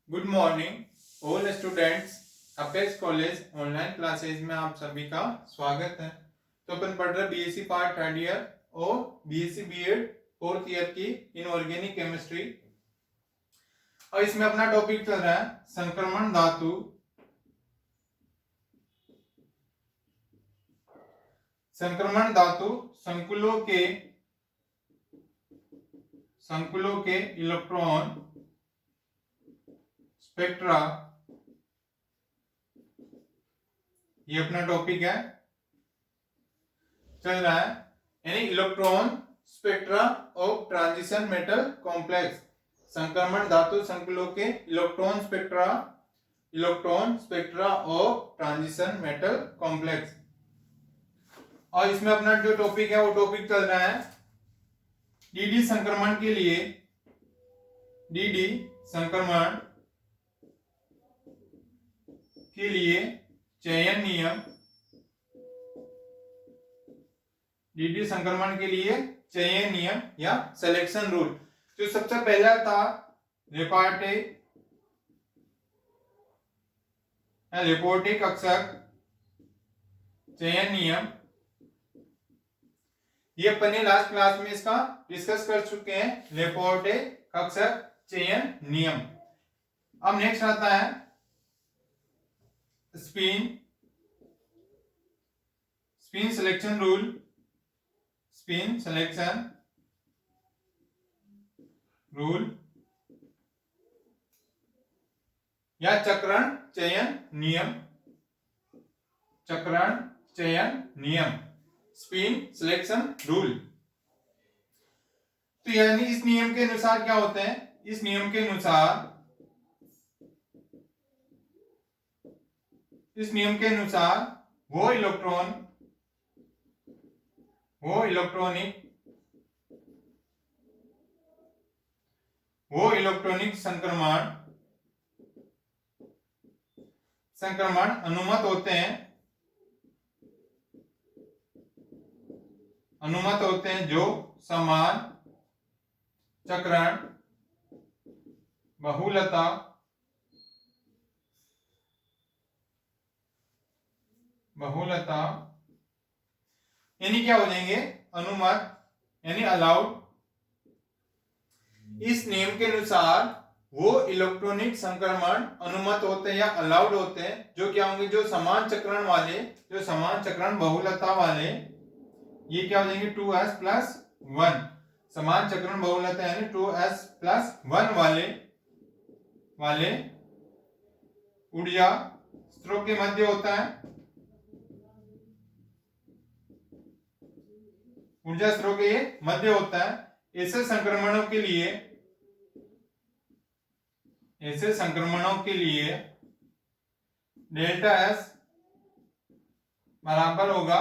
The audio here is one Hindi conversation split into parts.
Good morning all students. Apex college online classes में आप सभी का स्वागत है। तो अपन पढ़ रहे बीएससी पार्ट थर्ड ईयर और बीएससी बीएड फोर्थ ईयर की इनऑर्गेनिक केमिस्ट्री। और इसमें अपना टॉपिक चल रहा है संक्रमण धातु। संक्रमण धातु संकुलों के इलेक्ट्रॉन स्पेक्ट्रा, ये अपना टॉपिक है, चल रहा है। यानी electron spectra of transition metal complex. संक्रमण धातु संकुलों के electron spectra of transition metal complex. और इसमें अपना जो टॉपिक है वो टॉपिक चल रहा है डीडी संक्रमण के लिए, डीडी संक्रमण के लिए चयन नियम, डीडी संक्रमण के लिए चयन नियम या सिलेक्शन रूल। जो सबसे पहला था लेपोर्टे कक्षक चयन नियम, ये अपने लास्ट क्लास में इसका डिस्कस कर चुके हैं, लेपोर्टे कक्षक चयन नियम। अब नेक्स्ट आता है spin selection rule, spin selection rule या चक्रण चयन नियम, चक्रण चयन नियम, स्पिन सिलेक्शन रूल। तो यानी इस नियम के अनुसार क्या होता है, इस नियम के अनुसार वो इलेक्ट्रॉनिक संक्रमण अनुमत होते हैं जो समान चक्रण बहुलता यानी क्या हो जाएंगे, अनुमत यानी अलाउड। इस नियम के अनुसार वो इलेक्ट्रॉनिक संक्रमण अनुमत होते हैं या अलाउड होते हैं जो क्या होंगे, जो समान चक्रण बहुलता वाले, ये क्या हो जाएंगे 2s+1, समान चक्रण बहुलता यानी 2s+1 वाले ऊर्जा स्रोत के मध्य होता है, ऊर्जा स्रोत के मध्य होता है। ऐसे संक्रमणों के लिए डेल्टा एस बराबर होगा,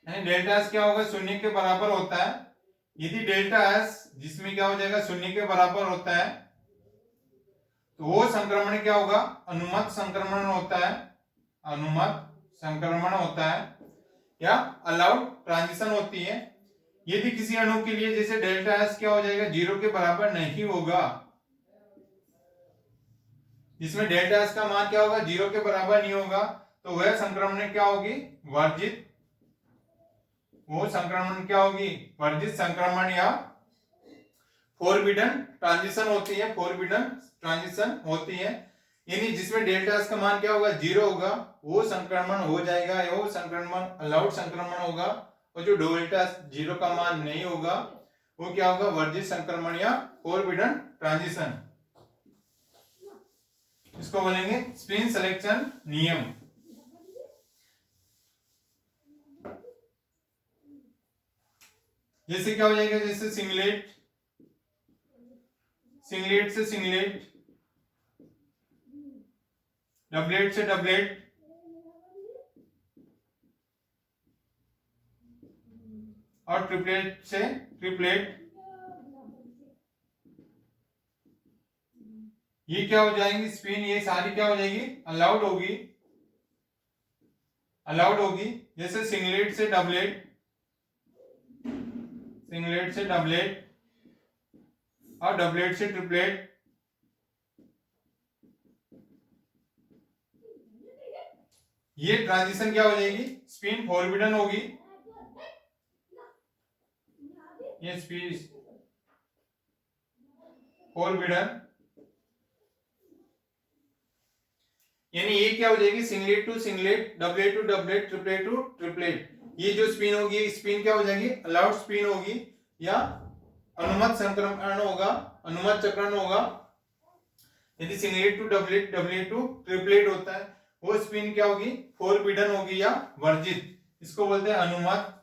यानी डेल्टा एस क्या होगा, शून्य के बराबर होता है। यदि डेल्टा एस जिसमें क्या हो जाएगा, शून्य के बराबर होता है, तो वो संक्रमण क्या होगा, अनुमत संक्रमण होता है या अलाउड ट्रांजिशन होती है। यदि किसी अणु के लिए जैसे डेल्टा एस क्या हो जाएगा, 0 के बराबर नहीं होगा, जिसमें डेल्टा एस का मान क्या होगा, 0 के बराबर नहीं होगा, तो वह संक्रमण क्या होगी, वर्जित संक्रमण या फोरबिडन ट्रांजिशन होती है। यानी जिसमें डेल्टा एस का मान क्या होगा, 0 होगा, वो संक्रमण हो जाएगा, वो संक्रमण अलाउड संक्रमण होगा। और जो डेल्टा एस 0 का मान नहीं होगा वो क्या होगा, वर्जित संक्रमण या फोरबिडन ट्रांजिशन। इसको बोलेंगे स्पिन सिलेक्शन नियम। जैसे क्या हो जाएगा, जैसे सिंगलेट से सिंगलेट, डबलेट से डबलेट, और ट्रिपलेट से ट्रिपलेट, ये क्या हो जाएंगी स्पिन, ये सारी क्या हो जाएगी, अलाउड होगी। जैसे सिंगलेट से डबलेट और डबलेट से ट्रिपलेट, ये ट्रांजिशन क्या हो जाएगी, स्पिन फॉरबिडन होगी, ये स्पिन फॉरबिडन, यानी ये क्या हो जाएगी, singlet to singlet, doublet to doublet, triplet to triplet. ये जो स्पिन होगी, स्पिन क्या हो जाएगी, अलाउड स्पिन होगी या अनुमत संक्रमण होगा, अनुमत चक्रण होगा। यदि singlet to doublet, doublet to triplet होता है, वो स्पिन क्या होगी, फॉरबिडन होगी या वर्जित। इसको बोलते हैं अनुमत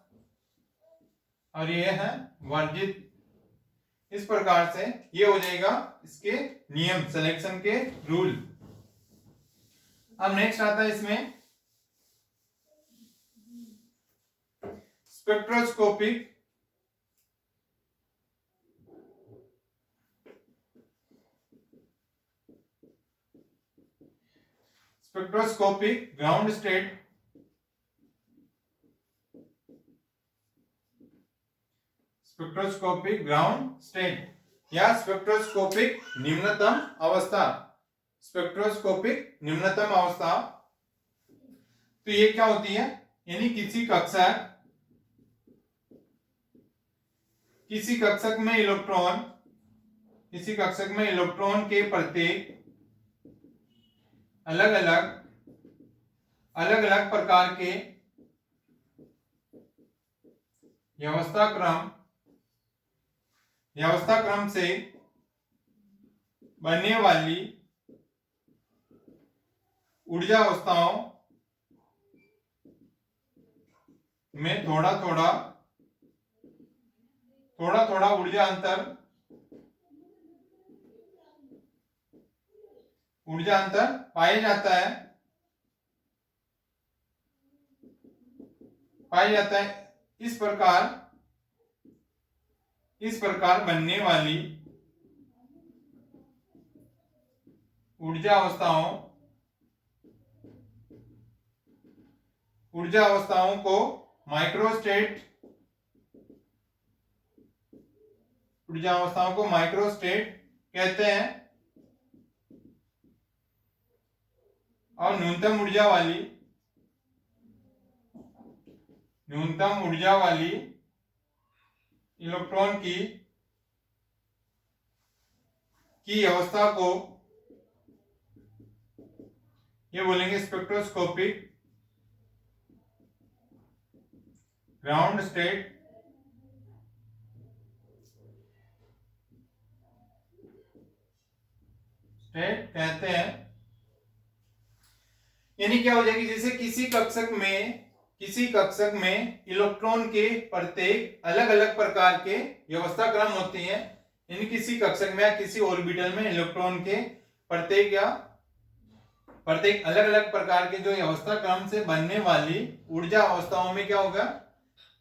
और ये है वर्जित। इस प्रकार से ये हो जाएगा इसके नियम, सिलेक्शन के रूल। अब नेक्स्ट आता है इसमें spectroscopic ground state, spectroscopic ground state या स्पेक्ट्रोस्कोपिक निम्नतम अवस्था, स्पेक्ट्रोस्कोपिक निम्नतम अवस्था। तो ये क्या होती है, यानी किसी कक्षक में इलेक्ट्रॉन के प्रत्येक अलग अलग प्रकार के व्यवस्था क्रम से बनने वाली ऊर्जा अवस्थाओं में थोड़ा थोड़ा ऊर्जा अंतर पाया जाता है। इस प्रकार बनने वाली ऊर्जा अवस्थाओं को माइक्रोस्टेट कहते हैं। और न्यूनतम ऊर्जा वाली इलेक्ट्रॉन की अवस्था को ये बोलेंगे स्पेक्ट्रोस्कोपिक ग्राउंड स्टेट कहते हैं। यानी क्या हो जाएगी, जैसे किसी कक्षक में इलेक्ट्रॉन के प्रत्येक अलग अलग प्रकार के व्यवस्था क्रम होती हैं। यानी किसी कक्षक में या किसी ऑर्बिटल में इलेक्ट्रॉन के प्रत्येक अलग अलग प्रकार के जो व्यवस्था क्रम से बनने वाली ऊर्जा अवस्थाओं में क्या होगा,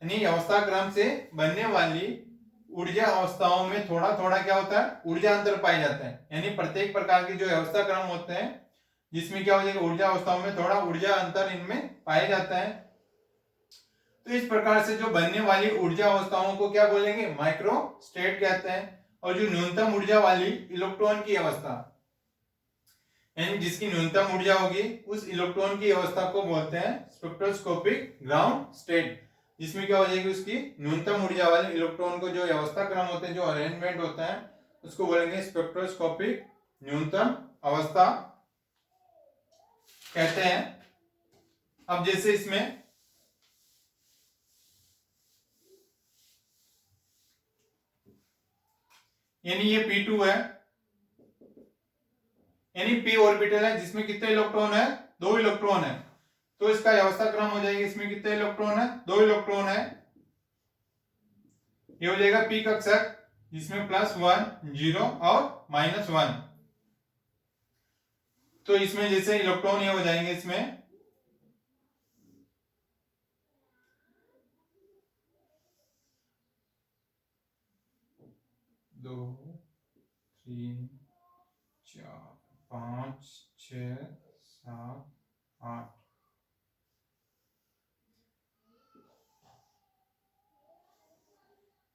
यानी व्यवस्था क्रम से बनने वाली ऊर्जा अवस्थाओं में थोड़ा क्या होता है, ऊर्जा अंतर पाया जाता है। यानी प्रत्येक प्रकार के जो व्यवस्था क्रम होते हैं जिसमें क्या हो जाएगा, ऊर्जा अवस्थाओं में थोड़ा ऊर्जा अंतर इनमें पाया जाता है। तो इस प्रकार से जो बनने वाली ऊर्जा अवस्थाओं को क्या बोलेंगे, माइक्रो स्टेट कहते हैं। और जो न्यूनतम ऊर्जा वाली इलेक्ट्रॉन की अवस्था, यानी जिसकी न्यूनतम ऊर्जा होगी, उस इलेक्ट्रॉन की अवस्था को बोलते हैं स्पेक्ट्रोस्कोपिक ग्राउंड स्टेट, जिसमें क्या हो जाएगी, उसकी न्यूनतम ऊर्जा वाले इलेक्ट्रॉन को जो व्यवस्था क्रम होते हैं, जो अरेंजमेंट होता है, उसको बोलेंगे स्पेक्ट्रोस्कोपिक न्यूनतम अवस्था कहते हैं। अब जैसे इसमें यानी ये P2 है, यानी p ऑर्बिटल है जिसमें कितने इलेक्ट्रॉन है, 2 इलेक्ट्रॉन है। तो इसका व्यवस्था क्रम हो जाएगा, इसमें कितने इलेक्ट्रॉन है, 2 इलेक्ट्रॉन है। ये हो जाएगा p कक्षक जिसमें +1 0 और -1। तो इसमें जैसे इलेक्ट्रॉन ये हो जाएंगे, इसमें 2 3 4 5 6 7 8।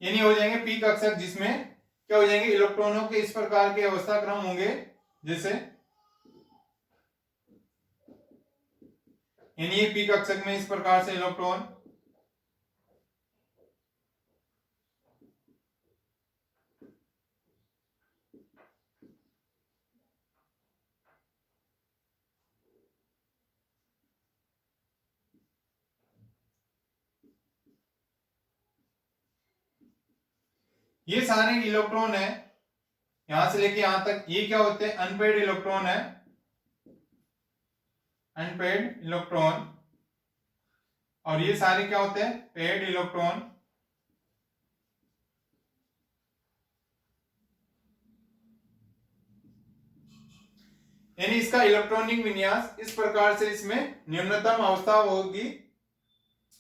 यानी हो जाएंगे p कक्षक जिसमें क्या हो जाएंगे, इलेक्ट्रॉनों के इस प्रकार के अवस्था क्रम होंगे। जैसे यानी ये पी कक्षक में इस प्रकार से इलेक्ट्रॉन ये सारे इलेक्ट्रॉन है यहां से लेके यहां तक, ये क्या होते हैं अनपेड इलेक्ट्रॉन है, अनपेड इलेक्ट्रॉन। और ये सारे क्या होते हैं पेड इलेक्ट्रॉन। यानी इसका इलेक्ट्रॉनिक विन्यास इस प्रकार से इसमें न्यूनतम अवस्था होगी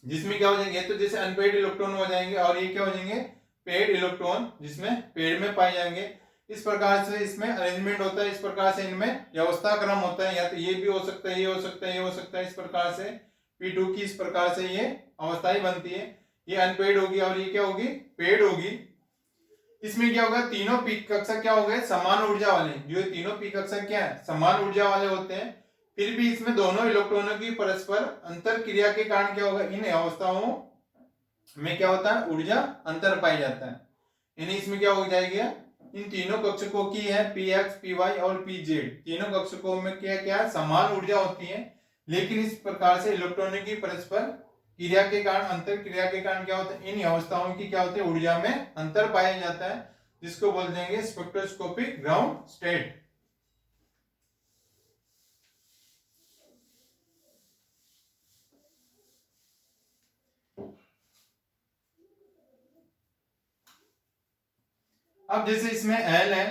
जिसमें क्या हो जाएंगे, तो जैसे अनपेड इलेक्ट्रॉन हो जाएंगे और ये क्या हो जाएंगे पेड इलेक्ट्रॉन जिसमें पेड में पाए जाएंगे। इस प्रकार से इसमें अरेंजमेंट होता है, इस प्रकार से इनमें व्यवस्था क्रम होता है, या तो ये भी हो सकता है, ये हो सकता है, ये हो सकता है। इस प्रकार से P2 की इस प्रकार से ये अवस्थाएं बनती है। ये अनपेड होगी और ये क्या होगी पेड होगी। इसमें क्या होगा तीनों पी कक्षक क्या हो गए समान ऊर्जा वाले, जो तीनों पी कक्षक क्या है समान ऊर्जा वाले होते हैं। फिर भी इसमें दोनों इलेक्ट्रॉनों की परस्पर अंतर क्रिया के कारण क्या होगा इन अवस्थाओं में क्या होता है ऊर्जा अंतर पाई जाता है। यानी इसमें क्या हो जाएगा इन तीनों कक्षकों की है px py और pz, तीनों कक्षकों में क्या क्या समान ऊर्जा होती है, लेकिन इस प्रकार से इलेक्ट्रॉनों की परस्पर क्रिया के कारण अंतर क्रिया के कारण क्या होता है इन अवस्थाओं की क्या होती है ऊर्जा में अंतर पाया जाता है, जिसको बोल देंगे स्पेक्ट्रोस्कोपिक ग्राउंड स्टेट। अब जैसे इसमें L है,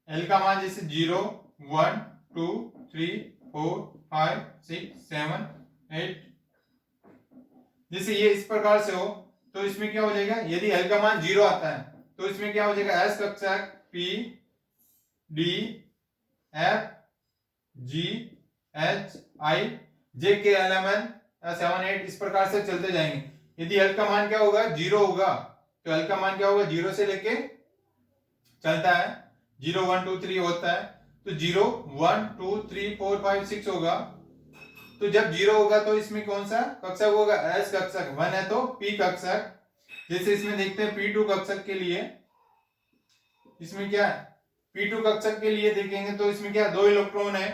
L का मान जैसे 0 1 2 3 4 5 6 7 8, जैसे ये इस प्रकार से हो तो इसमें क्या हो जाएगा यदि L का मान 0 आता है तो इसमें क्या हो जाएगा S कक्षक P D F G H I J K L M N 7 8 इस प्रकार से चलते जाएंगे। यदि L का मान क्या होगा 0 होगा तो L का मान क्या होगा 0 से लेके चलता है 0 1 2 3 होता है, तो 0 1 2 3 4 5 6 होगा। तो जब 0 होगा तो इसमें कौन सा कक्षक होगा S कक्षक, 1 है तो P कक्षक। जैसे इसमें देखते हैं P2 कक्षक के लिए, इसमें क्या है P2 कक्षक के लिए देखेंगे तो इसमें क्या 2 इलेक्ट्रॉन है,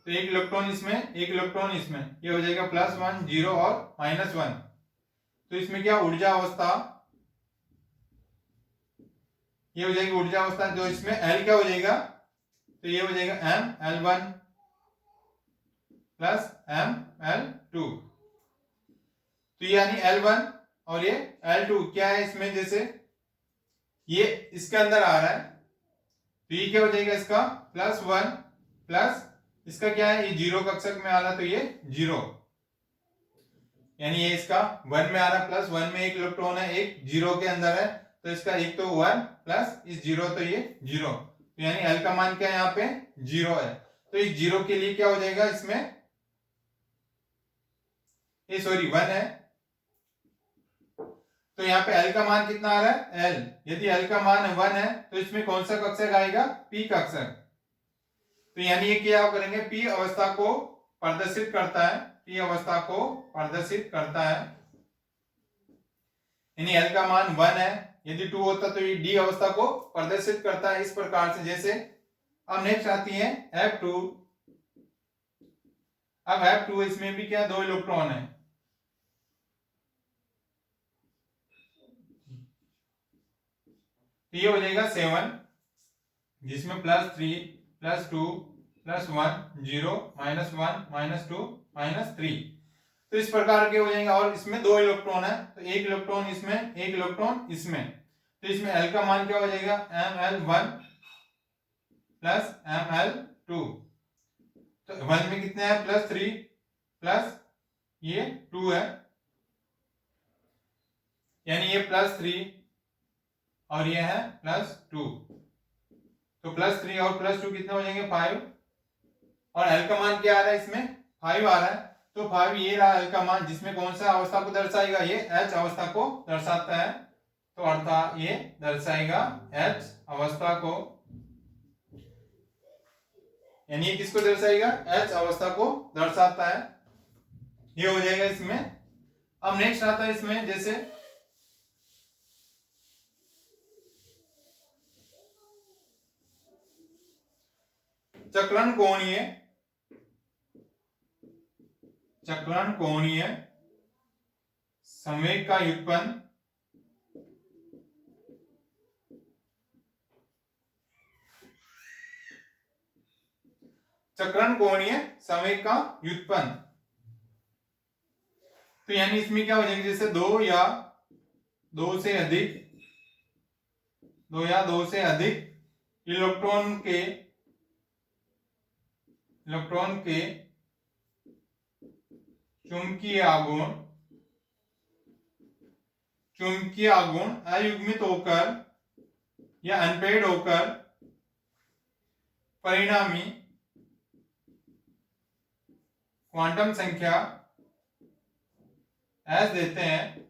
तो एक इलेक्ट्रॉन इसमें एक इलेक्ट्रॉन इसमें, ये हो जाएगा +1 0 और -1। तो इसमें क्या ऊर्जा अवस्था ये हो जाएगी ऊर्जा अवस्था, जो इसमें L क्या हो जाएगा तो ये हो जाएगा ML1 प्लस ML2। तो यानी L1 और ये L2 क्या है इसमें, जैसे ये इसके अंदर आ रहा है तो ये क्या हो जाएगा इसका +1 प्लस इसका क्या है ये 0 कक्षक में आ रहा तो ये 0, यानी ये इसका 1 में आ रहा +1 में एक इलेक्ट्रॉन है एक 0 के अंदर है, तो इसका एक तो 1 प्लस इस 0 तो ये 0, तो यानी L का मान क्या है यहाँ पे 0 है। तो इस 0 के लिए क्या हो जाएगा इसमें ये 1 है, तो यहाँ पे L का मान कितना आ रहा है L, यदि L का मान 1 है तो इसमें कौन सा कक्षक आएगा P कक्षक। तो यानी ये क्या करेंगे P अवस्था को प्रदर्शित करता है, P अवस्था को प्रदर्शित करता है, यानी L का मान 1 है, यदि 2 होता तो ये D अवस्था को प्रदर्शित करता है इस प्रकार से। जैसे अब नेक्स्ट आती है F2। अब F2 इसमें भी क्या 2 इलेक्ट्रॉन है, तो ये हो जाएगा 7 जिसमें +3 +2 +1 0 -1 -2 -3, तो इस प्रकार के हो जाएंगे। और इसमें 2 इलेक्ट्रॉन है तो एक इलेक्ट्रॉन इसमें एक इलेक्ट्रॉन इसमें, तो इसमें L का मान क्या हो जाएगा ML1 प्लस ML2, तो 1 में कितने हैं +3 प्लस ये 2 है, यानी ये +3 और ये है +2, तो +3 और +2 कितने हो जाएंगे 5, और L का मान क्या आ रहा है इसमें 5 आ रहा है, तो 5 ये रहा L का मान, जिसमें कौन सा अवस्था को दर्शाएगा ये H अवस्था को दर्शाता है, तो अर्थात ये दर्शाएगा H अवस्था को। यानी ये किसको दर्शाएगा, H अवस्था को दर्शाता है। ये हो जाएगा इसमें। अब नेक्स्ट आता है इसमें जैसे चक्रण कोणीय, चक्रण कोणीय संवेग का व्युत्पन्न, चक्रण कोणीय संवेग का व्युत्पन्न। तो यानी इसमें क्या हो जाएगा, जैसे दो या दो से अधिक इलेक्ट्रॉन के चुंबकीय आघूर्ण अयुग्मित होकर या अनपेयर्ड होकर परिणामी क्वांटम संख्या एस देते हैं,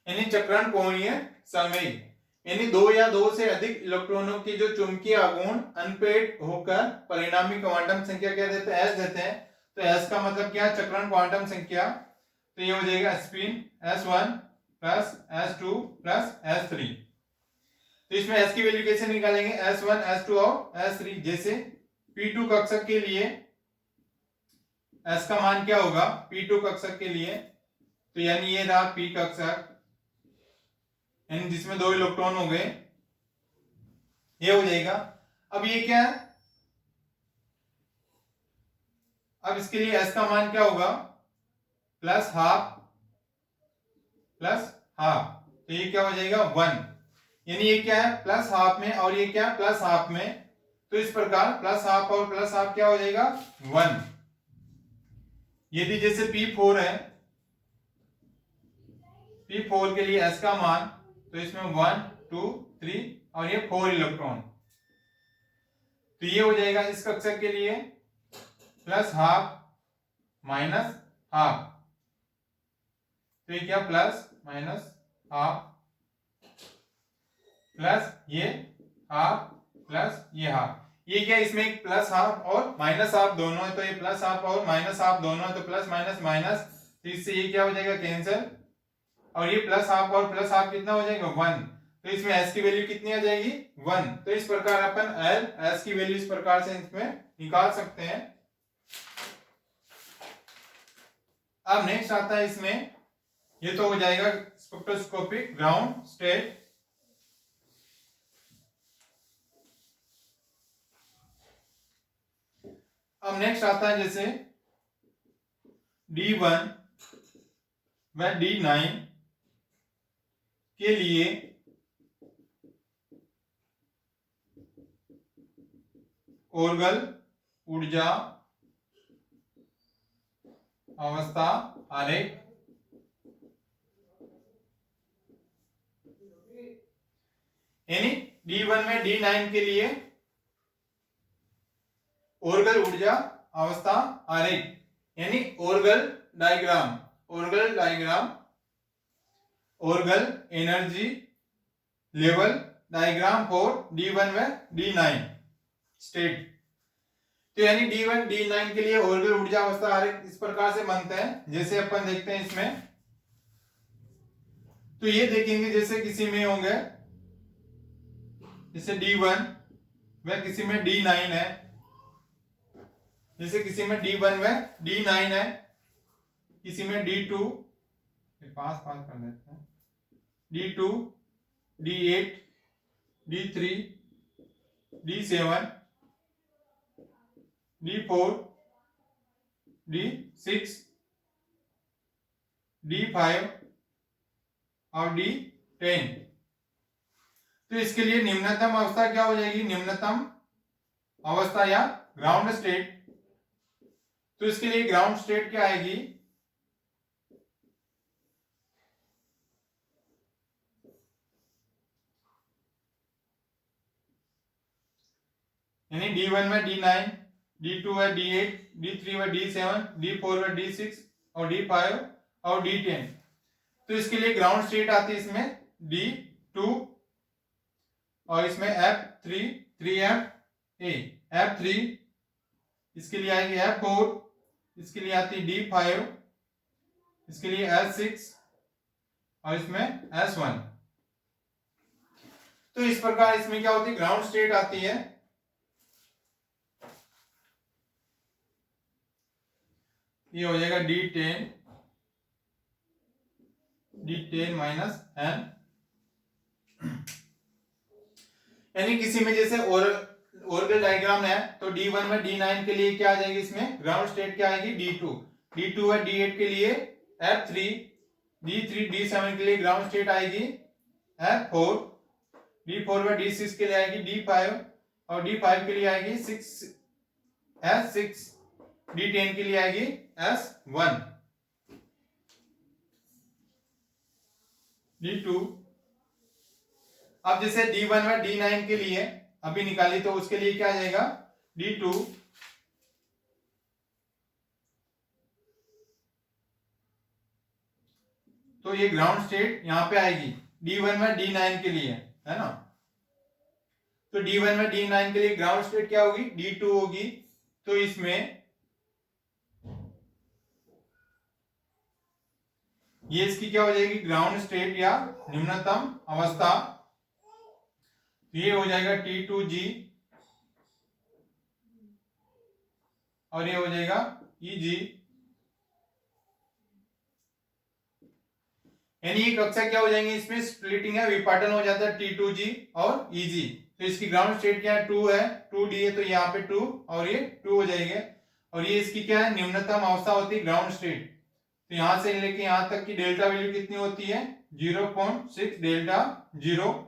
यानी चक्रण कोणीय संवेग, यानी दो या दो से अधिक इलेक्ट्रॉनों की जो चुंबकीय आघूर्ण अनपेयर्ड होकर परिणामी क्वांटम संख्या क्या देते हैं, एस देते हैं। तो एस का मतलब क्या है, चक्रण क्वांटम संख्या। तो ये हो जाएगा spin S1 plus S2 plus S3। तो इसमें S की वैल्यू कैसे निकालेंगे, S1 S2 और S3। जैसे P2 कक्षक के लिए S का मान क्या होगा P2 कक्षक के लिए, तो यानी ये रहा P कक्षक, यानी जिसमें दो इलेक्ट्रॉन हो गए, ये हो जाएगा। अब ये क्या है, अब इसके लिए S का मान क्या होगा, प्लस हाफ, तो ये क्या हो जाएगा 1, यानी ये क्या है प्लस हाफ में और ये क्या प्लस हाफ में। तो इस प्रकार प्लस हाफ और प्लस हाफ क्या हो जाएगा 1। यदि जैसे P4 है, P4 के लिए S का मान, तो इसमें 1 2 3 और ये 4 इलेक्ट्रॉन, तो ये हो जाएगा इस कक्षक के लिए प्लस हाफ माइनस हाफ। तो ये क्या प्लस माइनस हाफ प्लस ये हाफ प्लस ये हाफ, ये क्या इसमें एक प्लस हाफ और माइनस हाफ दोनों है, तो ये प्लस हाफ और माइनस हाफ दोनों है, तो प्लस माइनस माइनस, तो इससे ये क्या हो जाएगा कैंसिल, और ये प्लस हाफ और प्लस हाफ कितना हो जाएगा 1। तो इसमें S की वैल्यू कितनी आ जाएगी 1। तो इस प्रकार अपन S की वैल्यू इस प्रकार से इसमें निकाल सकते हैं। अब नेक्स्ट आता है इसमें, ये तो हो जाएगा स्पेक्ट्रोस्कोपिक ग्राउंड स्टेट। अब नेक्स्ट आता है जैसे D1 व D9 के लिए ओर्गल ऊर्जा अवस्था आरेख, यानी D1 में D9 के लिए ओर्गल ऊर्जा अवस्था आरेख, यानी Orgel diagram, Orgel energy level diagram for D1 व D9 स्टेट। तो यानी D1 D9 के लिए ओर्गल ऊर्जा अवस्था आरेख इस प्रकार से बनते हैं, जैसे अपन देखते हैं इसमें। तो ये देखेंगे जैसे किसी में होंगे जैसे D1 व किसी में D9 है, जैसे किसी में D1 व D9 है, किसी में D2, पास कर देते हैं, D2 D8 D3 D7 D4 D6 D5 और D10। तो इसके लिए निम्नतम अवस्था क्या हो जाएगी, निम्नतम अवस्था या ग्राउंड स्टेट। तो इसके लिए ग्राउंड स्टेट क्या आएगी, यानी D1 में D9 D2 व D8 D3 व D7 D4 व D6 और D5 और D10। तो इसके लिए ग्राउंड स्टेट आती है इसमें D2 और इसमें F3 3F A। F3, इसके लिए आएगी F4, इसके लिए आती है D5, इसके लिए S6 और इसमें S1। तो इस प्रकार इसमें क्या होती है, ग्राउंड स्टेट आती है। ये हो जाएगा D10 माइनस N। यानी किसी में जैसे ऑर्गल डायग्राम है तो D1 में D9 के लिए क्या आ जाएगी, इसमें ग्राउंड स्टेट क्या आएगी, D2। D2 है D8 के लिए F3, D3 D7 के लिए ग्राउंड स्टेट आएगी F4, D4 में D6 के लिए आएगी D5 और D5 के लिए आएगी S6, D10 के लिए आएगी S1, D2। अब जैसे D1 में D9 के लिए अभी निकाली तो उसके लिए क्या आ जाएगा, D2, तो ये ग्राउंड स्टेट यहां पे आएगी D1 में D9 के लिए, है ना। तो D1 में D9 के लिए ग्राउंड स्टेट क्या होगी, D2 होगी। तो इसमें ये इसकी क्या हो जाएगी, ग्राउंड स्टेट या निम्नतम अवस्था। ये हो जाएगा T2G और ये हो जाएगा EG। यानी ये कक्षा क्या हो जाएंगे, इसमें स्प्लिटिंग है, विपाटन हो जाता है T2G और EG। तो इसकी ग्राउंड स्टेट क्या है, 2 है, 2D है, तो यहाँ पे 2 और ये 2 हो जाएंगे। और ये इसकी क्या है, निम्नतम अवस्था होती है ग्राउंड स्टेट। तो यहां से लेके यहां तक की डेल्टा वैल्यू कितनी होती है, 0.6 डेल्टा 0।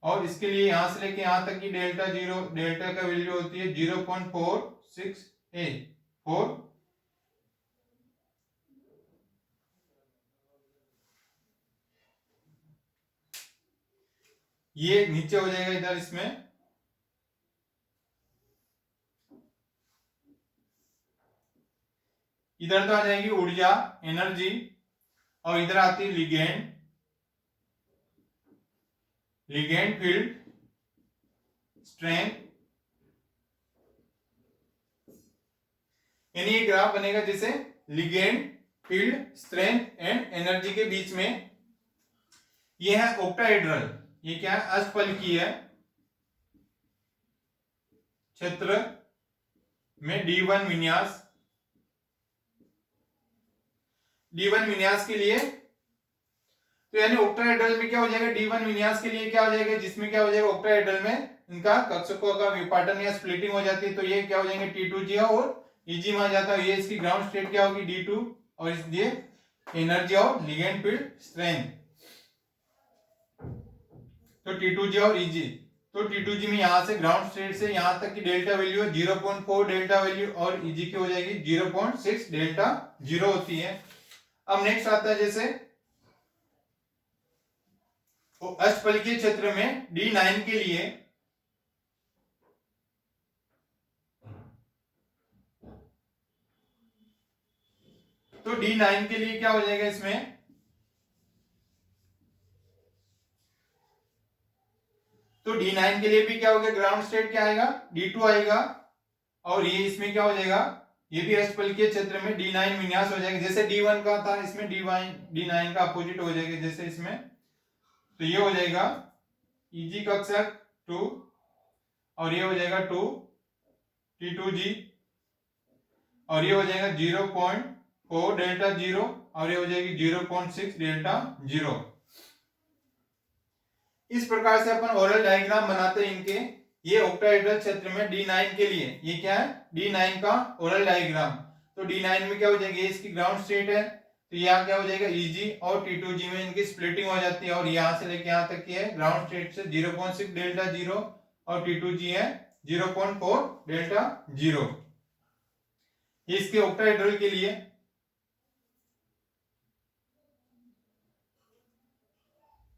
और इसके लिए यहां से लेके यहां तक की डेल्टा का वैल्यू होती है 0.468 ये नीचे हो जाएगा इधर, इसमें इधर तो आ जाएगी ऊर्जा, एनर्जी, और इधर आती है लिगेंड फील्ड स्ट्रेंथ। यानी ये ग्राफ बनेगा जैसे ligand field strength and energy के बीच में। ये है ऑक्टाहेड्रल, ये क्या है, अष्टफलकीय क्षेत्र में D1 विन्यास। D1 विन्यास के लिए तो यानी ऑक्टाहेड्रल में क्या हो जाएगा, D1 विन्यास के लिए क्या हो जाएगा, जिसमें क्या हो जाएगा, ऑक्टाहेड्रल में इनका कक्षकों का विपाटन या स्प्लिटिंग हो जाती है। तो ये क्या हो जाएंगे, T2G और EG में आ जाता है। ये इसकी ग्राउंड स्टेट क्या होगी, D2, और इसलिए एनर्जी और लिगेंड फील्ड स्ट्रेंथ तो T2G और EG। तो T2G में यहां से ग्राउंड स्टेट से यहां तक की डेल्टा वैल्यू 0.4 डेल्टा वैल्यू और EG की हो जाएगी 0.6 डेल्टा 0 होती है। अब नेक्स्ट आता है जैसे अष्टफलकीय क्षेत्र में D9 के लिए तो D9 के लिए क्या हो जाएगा, इसमें तो D9 के लिए भी क्या हो गया, ग्राउंड स्टेट क्या आएगा, D2 आएगा। और ये इसमें क्या हो जाएगा, ये भी अष्टफलकीय क्षेत्र में D9 विन्यास हो जाएगा। जैसे D1 का था, इसमें D9 का अपोजिट हो जाएगा। जैसे इसमें तो ये हो जाएगा EG कक्षक 2 और ये हो जाएगा 2 T2G और ये हो जाएगा 0.4 डेल्टा 0 और ये हो जाएगी 0.6 डेल्टा 0। इस प्रकार से अपन ओरल डायग्राम बनाते हैं इनके। ये ऑक्टाहेड्रल क्षेत्र में D9 के लिए ये क्या है, D9 का ओरल डायग्राम। तो D9 में क्या हो जाएगी, इसकी ग्राउंड स्टेट है, तो यहाँ क्या हो जाएगा, EG और T2G में इनकी स्प्लिटिंग हो जाती है। और यहाँ से लेके यहाँ तक की है ग्राउंड स्टेट से 0.6 डेल्टा 0 और T2G है 0.4 डेल्टा 0। इसके ऑक्टाहेड्रल के लिए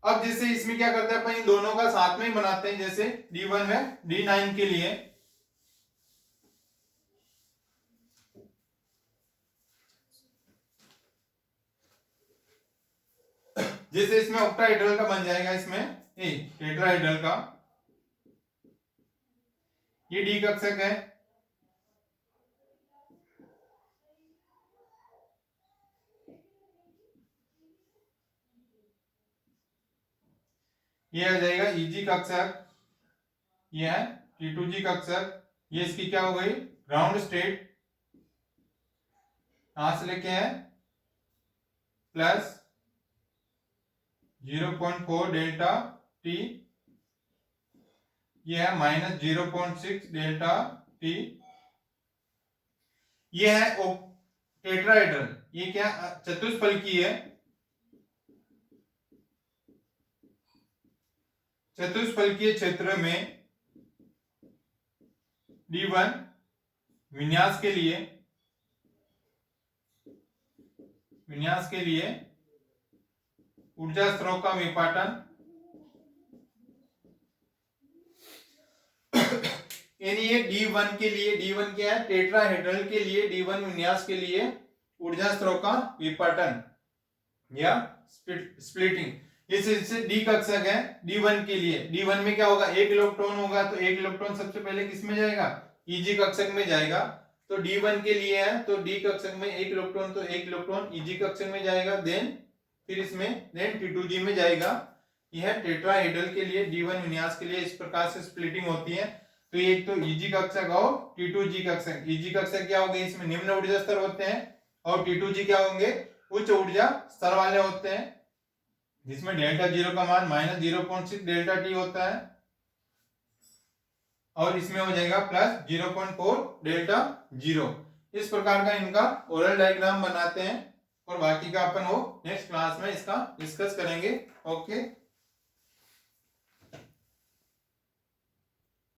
अब जैसे इसमें क्या करते हैं अपन, इन दोनों का साथ में ही बनाते हैं। जैसे D1 में D9 के लिए जैसे इसमें ऑक्टाहेड्रल का बन जाएगा, इसमें टेट्राहेड्रल का ये डी कक्षक है। ये आ जाएगा ईजी कक्षक, ये है T2G कक्षक। ये इसकी क्या हो गई, ग्राउंड स्टेट। यहां से लेके है प्लस 0.4 डेल्टा टी, ये है माइनस 0.6 डेल्टा टी। ये है टेट्राहेड्रल, ये क्या चतुष्फलकीय है। चतुष्फलकीय क्षेत्र में D1 विन्यास के लिए ऊर्जा स्रोत का विपाटन, यानी ये D1 के लिए, D1 क्या है, टेट्राहेड्रल के लिए, D1 विन्यास के लिए ऊर्जा स्रोत का विपाटन या स्प्लिटिंग। इससे डी कक्षक है D1 के लिए। D1 में क्या होगा, एक इलेक्ट्रॉन होगा, तो एक इलेक्ट्रॉन सबसे पहले किस में जाएगा, ईजी कक्षक में जाएगा। तो D1 के लिए है, तो डी कक्षक में एक इलेक्ट्रॉन, तो एक इलेक्ट्रॉन ईजी कक्षक में जाएगा, फिर इसमें T2G में जाएगा। यह टेट्राहेड्रल के लिए, D1 विन्यास के लिए इस प्रकार से स्प्लिटिंग होती है। तो एक तो ईजी कक्षक और T2G कक्षक। ईजी कक्षक क्या होंगे, इसमें निम्न ऊर्जा स्तर होते हैं, और T2G क्या होंगे, उच्च ऊर्जा स्तर वाले होते हैं, जिसमें डेल्टा जीरो का मान माइनस 0.6 डेल्टा टी होता है, और इसमें हो जाएगा प्लस 0.4 डेल्टा जीरो। इस प्रकार का इनका ओरल डायग्राम बनाते हैं, और बाकी का अपन वो नेक्स्ट क्लास में इसका डिस्कस करेंगे। ओके।